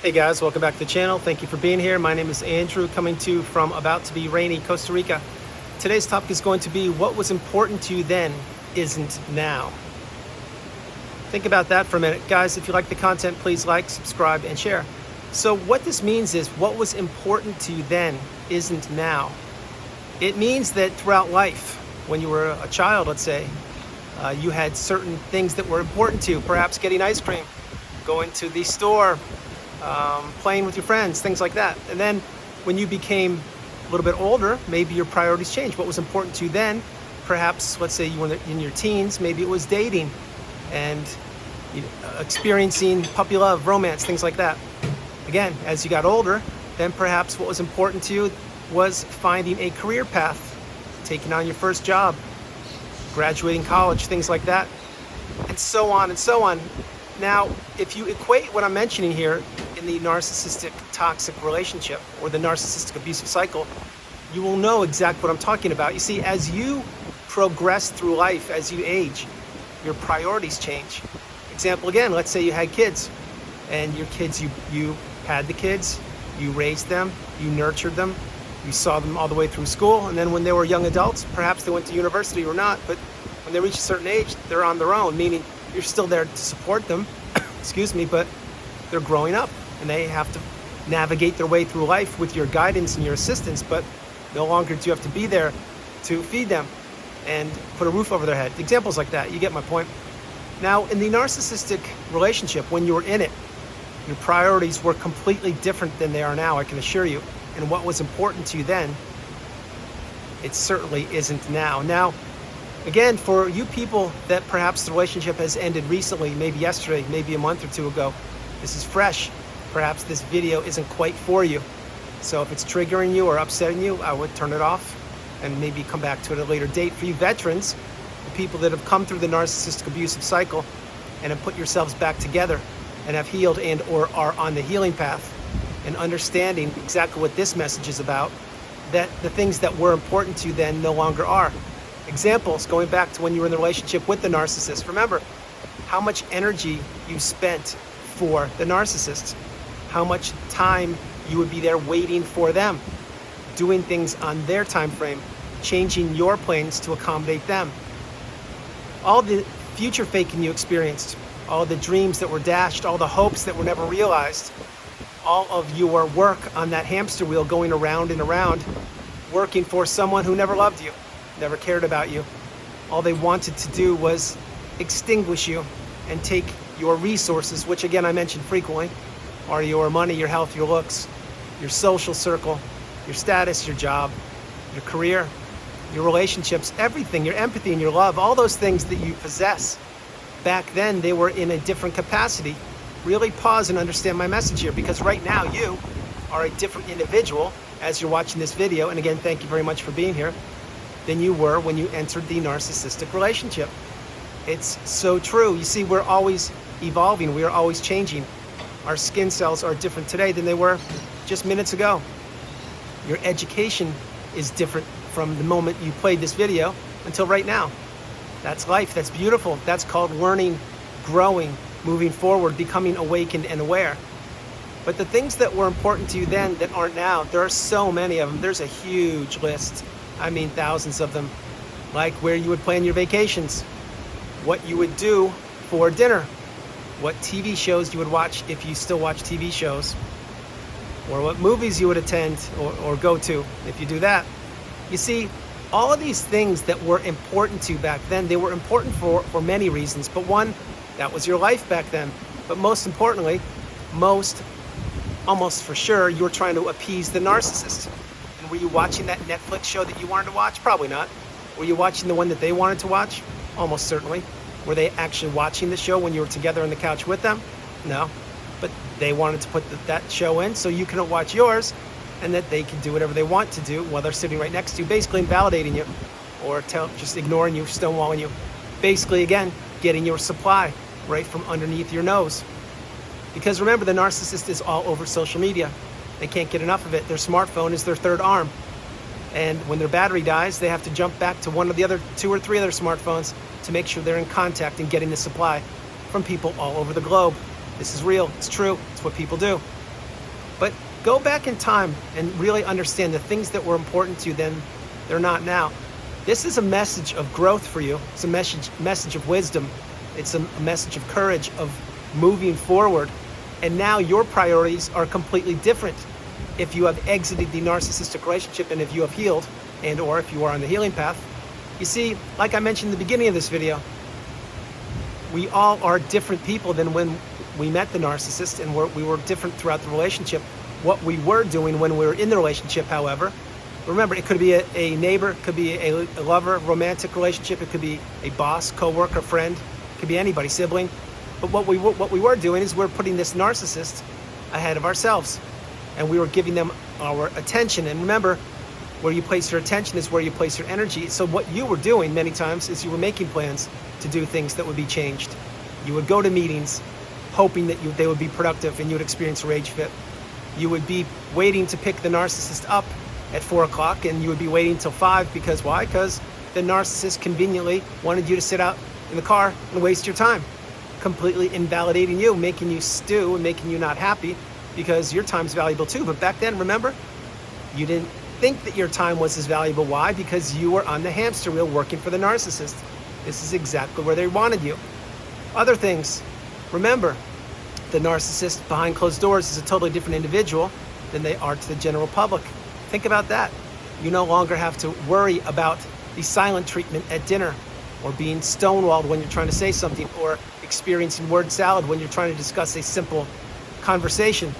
Hey guys, welcome back to the channel. Thank you for being here. My name is Andrew, coming to you from about to be rainy Costa Rica. Today's topic is going to be what was important to you then isn't now. Think about that for a minute. Guys, if you like the content, please like, subscribe, and share. So what this means is what was important to you then isn't now. It means that throughout life, when you were a child, let's say, you had certain things that were important to you, perhaps getting ice cream, going to the store, playing with your friends, things like that. And then when you became a little bit older, maybe your priorities changed. What was important to you then, perhaps, let's say you were in your teens, maybe it was dating and experiencing puppy love, romance, things like that. Again, as you got older, then perhaps what was important to you was finding a career path, taking on your first job, graduating college, things like that, and so on and so on. Now, if you equate what I'm mentioning here in the narcissistic toxic relationship or the narcissistic abusive cycle, you will know exactly what I'm talking about. You see, as you progress through life, as you age, your priorities change. Example again, let's say you had kids, and your kids, you had the kids, you raised them, you nurtured them, you saw them all the way through school, and then when they were young adults, perhaps they went to university or not, but when they reach a certain age, they're on their own, meaning you're still there to support them, excuse me, but they're growing up and they have to navigate their way through life with your guidance and your assistance, but no longer do you have to be there to feed them and put a roof over their head. Examples like that, you get my point. Now, in the narcissistic relationship, when you were in it, your priorities were completely different than they are now, I can assure you. And what was important to you then, it certainly isn't now. Now, again, for you people that perhaps the relationship has ended recently, maybe yesterday, maybe a month or two ago, this is fresh. Perhaps this video isn't quite for you. So if it's triggering you or upsetting you, I would turn it off and maybe come back to it at a later date. For you veterans, the people that have come through the narcissistic abusive cycle and have put yourselves back together and have healed and or are on the healing path and understanding exactly what this message is about, that the things that were important to you then no longer are. Examples, going back to when you were in the relationship with the narcissist. Remember how much energy you spent for the narcissist, how much time you would be there waiting for them, doing things on their time frame, changing your plans to accommodate them. All the future faking you experienced, all the dreams that were dashed, all the hopes that were never realized, all of your work on that hamster wheel going around and around, working for someone who never loved you, never cared about you. All they wanted to do was extinguish you and take your resources, which again I mentioned frequently, are your money, your health, your looks, your social circle, your status, your job, your career, your relationships, everything, your empathy and your love, all those things that you possess. Back then, they were in a different capacity. Really pause and understand my message here, because right now you are a different individual as you're watching this video. And again, thank you very much for being here, than you were when you entered the narcissistic relationship. It's so true. You see, we're always evolving. We are always changing. Our skin cells are different today than they were just minutes ago. Your education is different from the moment you played this video until right now. That's life. That's beautiful. That's called learning, growing, moving forward, becoming awakened and aware. But the things that were important to you then that aren't now, there are so many of them. There's a huge list. I mean, thousands of them. Like where you would plan your vacations, what you would do for dinner, what TV shows you would watch if you still watch TV shows, or what movies you would attend or go to if you do that. You see, all of these things that were important to you back then, they were important for many reasons. But one, that was your life back then. But most importantly, almost for sure, you were trying to appease the narcissist. And were you watching that Netflix show that you wanted to watch? Probably not. Were you watching the one that they wanted to watch? Almost certainly. Were they actually watching the show when you were together on the couch with them? No. But they wanted to put that show in so you couldn't watch yours, and that they can do whatever they want to do while they're sitting right next to you, basically invalidating you, or just ignoring you, stonewalling you. Basically, again, getting your supply right from underneath your nose. Because remember, the narcissist is all over social media. They can't get enough of it. Their smartphone is their third arm. And when their battery dies, they have to jump back to one of the other 2 or 3 other smartphones to make sure they're in contact and getting the supply from people all over the globe. This is real. It's true. It's what people do. But go back in time and really understand the things that were important to you then, they're not now. This is a message of growth for you. It's a message of wisdom. It's a message of courage, of moving forward. And now your priorities are completely different if you have exited the narcissistic relationship and if you have healed, and or if you are on the healing path. You see, like I mentioned in the beginning of this video, we all are different people than when we met the narcissist, and we were different throughout the relationship. What we were doing when we were in the relationship, however, remember, it could be a neighbor, it could be a lover, romantic relationship, it could be a boss, co-worker, friend, it could be anybody, sibling. But what we were doing is we're putting this narcissist ahead of ourselves, and we were giving them our attention. And remember, where you place your attention is where you place your energy. So what you were doing many times is you were making plans to do things that would be changed. You would go to meetings hoping that they would be productive and you would experience a rage fit. You would be waiting to pick the narcissist up at 4 o'clock, and you would be waiting till 5 because why? Because the narcissist conveniently wanted you to sit out in the car and waste your time, completely invalidating you, making you stew and making you not happy because your time's valuable too. But back then, remember, you didn't think that your time was as valuable. Why? Because you were on the hamster wheel working for the narcissist. This is exactly where they wanted you. Other things, remember, the narcissist behind closed doors is a totally different individual than they are to the general public. Think about that. You no longer have to worry about the silent treatment at dinner, or being stonewalled when you're trying to say something, or experiencing word salad when you're trying to discuss a simple conversation,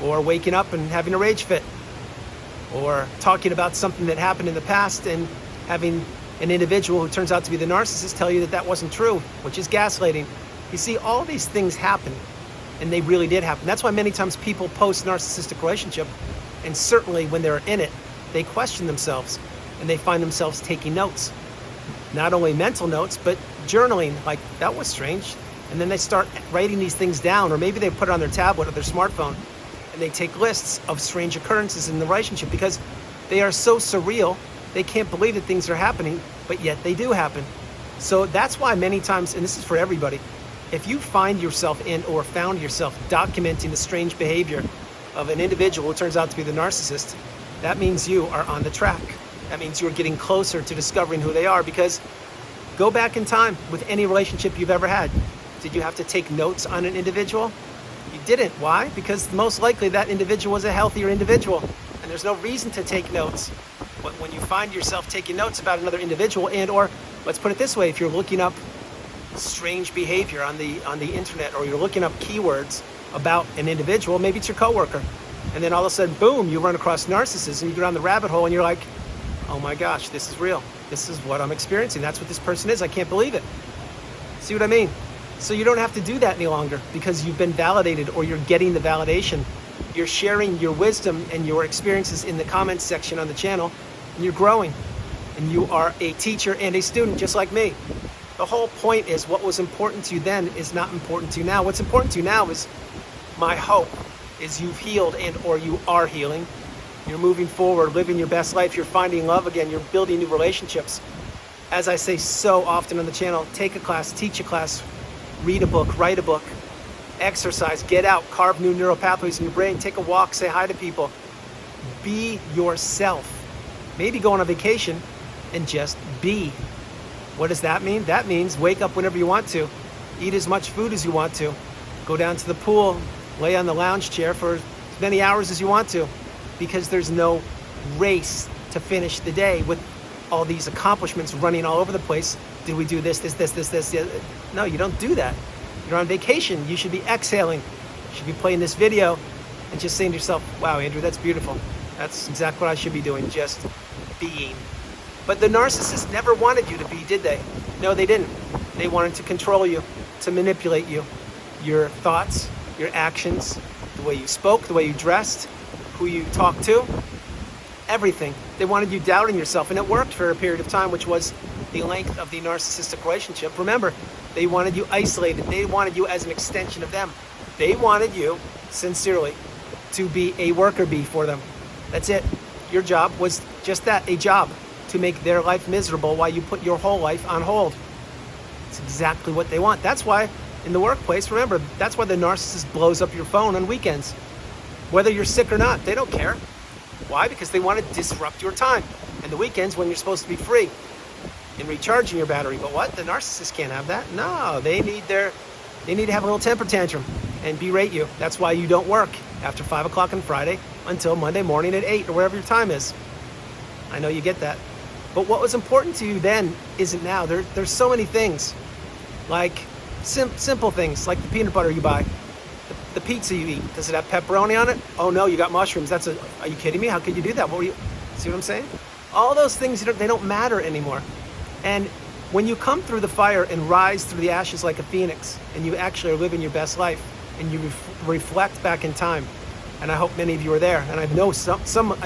or waking up and having a rage fit, or talking about something that happened in the past and having an individual who turns out to be the narcissist tell you that that wasn't true, which is gaslighting. You see, all these things happen, and they really did happen. That's why many times people post-narcissistic relationship, and certainly when they're in it, they question themselves, and they find themselves taking notes. Not only mental notes, but journaling, like, that was strange. And then they start writing these things down, or maybe they put it on their tablet or their smartphone, and they take lists of strange occurrences in the relationship because they are so surreal, they can't believe that things are happening, but yet they do happen. So that's why many times, and this is for everybody, if you find yourself in or found yourself documenting the strange behavior of an individual who turns out to be the narcissist, that means you are on the track. That means you're getting closer to discovering who they are, because go back in time with any relationship you've ever had. Did you have to take notes on an individual? You didn't. Why? Because most likely that individual was a healthier individual, and there's no reason to take notes. But when you find yourself taking notes about another individual, and or let's put it this way, if you're looking up strange behavior on the internet, or you're looking up keywords about an individual, maybe it's your coworker, and then all of a sudden, boom, you run across narcissism, you go down the rabbit hole, and you're like, oh my gosh, this is real. This is what I'm experiencing. That's what this person is. I can't believe it. See what I mean? So you don't have to do that any longer because you've been validated, or you're getting the validation. You're sharing your wisdom and your experiences in the comments section on the channel, and you're growing. And you are a teacher and a student just like me. The whole point is what was important to you then is not important to you now. What's important to you now is, my hope is you've healed and or you are healing. You're moving forward, living your best life. You're finding love again. You're building new relationships. As I say so often on the channel, take a class, teach a class, read a book, write a book, exercise, get out, carve new neural pathways in your brain, take a walk, say hi to people. Be yourself. Maybe go on a vacation and just be. What does that mean? That means wake up whenever you want to, eat as much food as you want to, go down to the pool, lay on the lounge chair for as many hours as you want to, because there's no race to finish the day with all these accomplishments running all over the place. Did we do this? Yeah. No, you don't do that. You're on vacation. You should be exhaling. You should be playing this video and just saying to yourself, wow, Andrew, that's beautiful. That's exactly what I should be doing, just being. But the narcissist never wanted you to be, did they? No, they didn't. They wanted to control you, to manipulate you. Your thoughts, your actions, the way you spoke, the way you dressed, who you talked to, everything. They wanted you doubting yourself, and it worked for a period of time, which was the length of the narcissistic relationship. Remember, they wanted you isolated. They wanted you as an extension of them. They wanted you, sincerely, to be a worker bee for them. That's it. Your job was just that, a job, to make their life miserable while you put your whole life on hold. It's exactly what they want. That's why in the workplace, remember, that's why the narcissist blows up your phone on weekends. Whether you're sick or not, they don't care. Why? Because they want to disrupt your time. And the weekends when you're supposed to be free and recharging your battery. But what? The narcissists can't have that. No, they need to have a little temper tantrum and berate you. That's why you don't work after 5 o'clock on Friday until Monday morning at 8 or wherever your time is. I know you get that. But what was important to you then isn't now. There's so many things, like simple things, like the peanut butter you buy, the pizza you eat. Does it have pepperoni on it? Oh no, you got mushrooms. Are you kidding me? How could you do that? See what I'm saying? All those things, they don't matter anymore. And when you come through the fire and rise through the ashes like a phoenix, and you actually are living your best life, and you reflect back in time, and I hope many of you are there, and I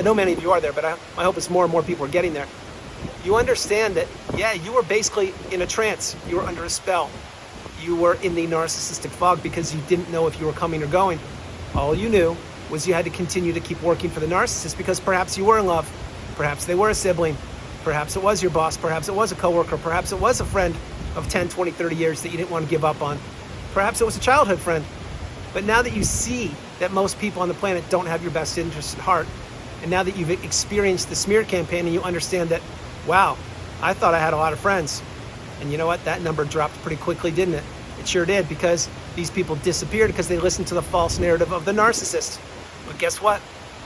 know many of you are there, but I hope it's more and more people are getting there. You understand that, yeah, you were basically in a trance. You were under a spell. You were in the narcissistic fog because you didn't know if you were coming or going. All you knew was you had to continue to keep working for the narcissist because perhaps you were in love. Perhaps they were a sibling. Perhaps it was your boss. Perhaps it was a coworker. Perhaps it was a friend of 10, 20, 30 years that you didn't want to give up on. Perhaps it was a childhood friend. But now that you see that most people on the planet don't have your best interest at heart, and now that you've experienced the smear campaign and you understand that, wow, I thought I had a lot of friends. And you know what? That number dropped pretty quickly, didn't it? It sure did, because these people disappeared because they listened to the false narrative of the narcissist. But guess what?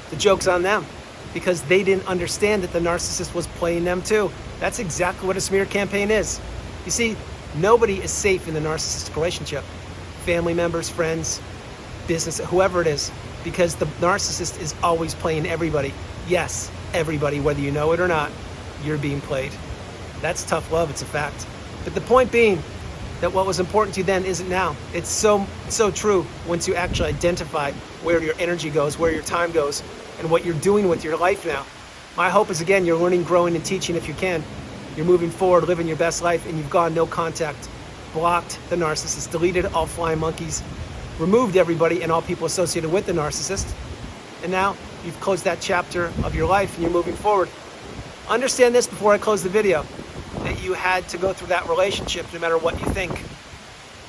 The joke's on them, because they didn't understand that the narcissist was playing them too. That's exactly what a smear campaign is. You see, nobody is safe in the narcissistic relationship. Family members, friends, business, whoever it is, because the narcissist is always playing everybody. Yes, everybody, whether you know it or not, you're being played. That's tough love, it's a fact. But the point being that what was important to you then isn't now. It's so true once you actually identify where your energy goes, where your time goes, and what you're doing with your life now. My hope is, again, you're learning, growing, and teaching if you can. You're moving forward, living your best life, and you've gone no contact, blocked the narcissist, deleted all flying monkeys, removed everybody and all people associated with the narcissist, and now you've closed that chapter of your life and you're moving forward. Understand this before I close the video, that you had to go through that relationship no matter what you think.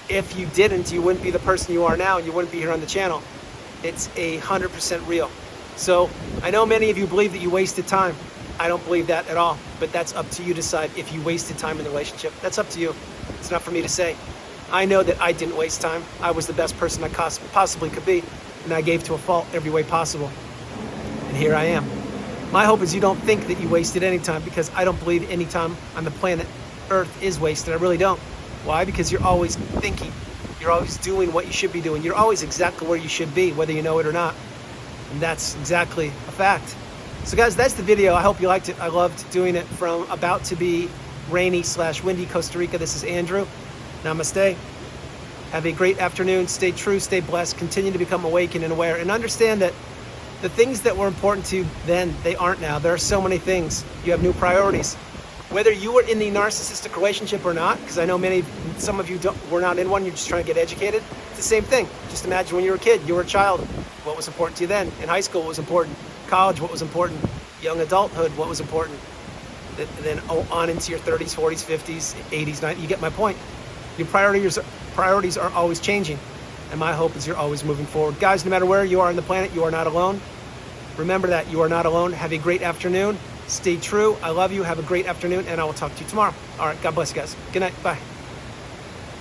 If you didn't, you wouldn't be the person you are now and you wouldn't be here on the channel. It's 100% real. So I know many of you believe that you wasted time. I don't believe that at all, but that's up to you to decide if you wasted time in the relationship. That's up to you. It's not for me to say. I know that I didn't waste time. I was the best person I possibly could be, and I gave to a fault every way possible. And here I am. My hope is you don't think that you wasted any time, because I don't believe any time on the planet Earth is wasted. I really don't. Why? Because you're always thinking. You're always doing what you should be doing. You're always exactly where you should be, whether you know it or not. And that's exactly a fact. So guys, that's the video. I hope you liked it. I loved doing it from about to be rainy/windy Costa Rica. This is Andrew. Namaste. Have a great afternoon. Stay true, stay blessed, continue to become awakened and aware, and understand that the things that were important to you then, they aren't now. There are so many things. You have new priorities. Whether you were in the narcissistic relationship or not, because I know some of you were not in one, you're just trying to get educated. It's the same thing. Just imagine when you were a kid, you were a child. What was important to you then? In high school, what was important? College, what was important? Young adulthood, what was important? Then on into your 30s, 40s, 50s, 80s, 90s. You get my point. Your priorities are always changing. And my hope is you're always moving forward. Guys, no matter where you are on the planet, you are not alone. Remember that. You are not alone. Have a great afternoon. Stay true. I love you. Have a great afternoon, and I will talk to you tomorrow. All right. God bless you guys. Good night. Bye.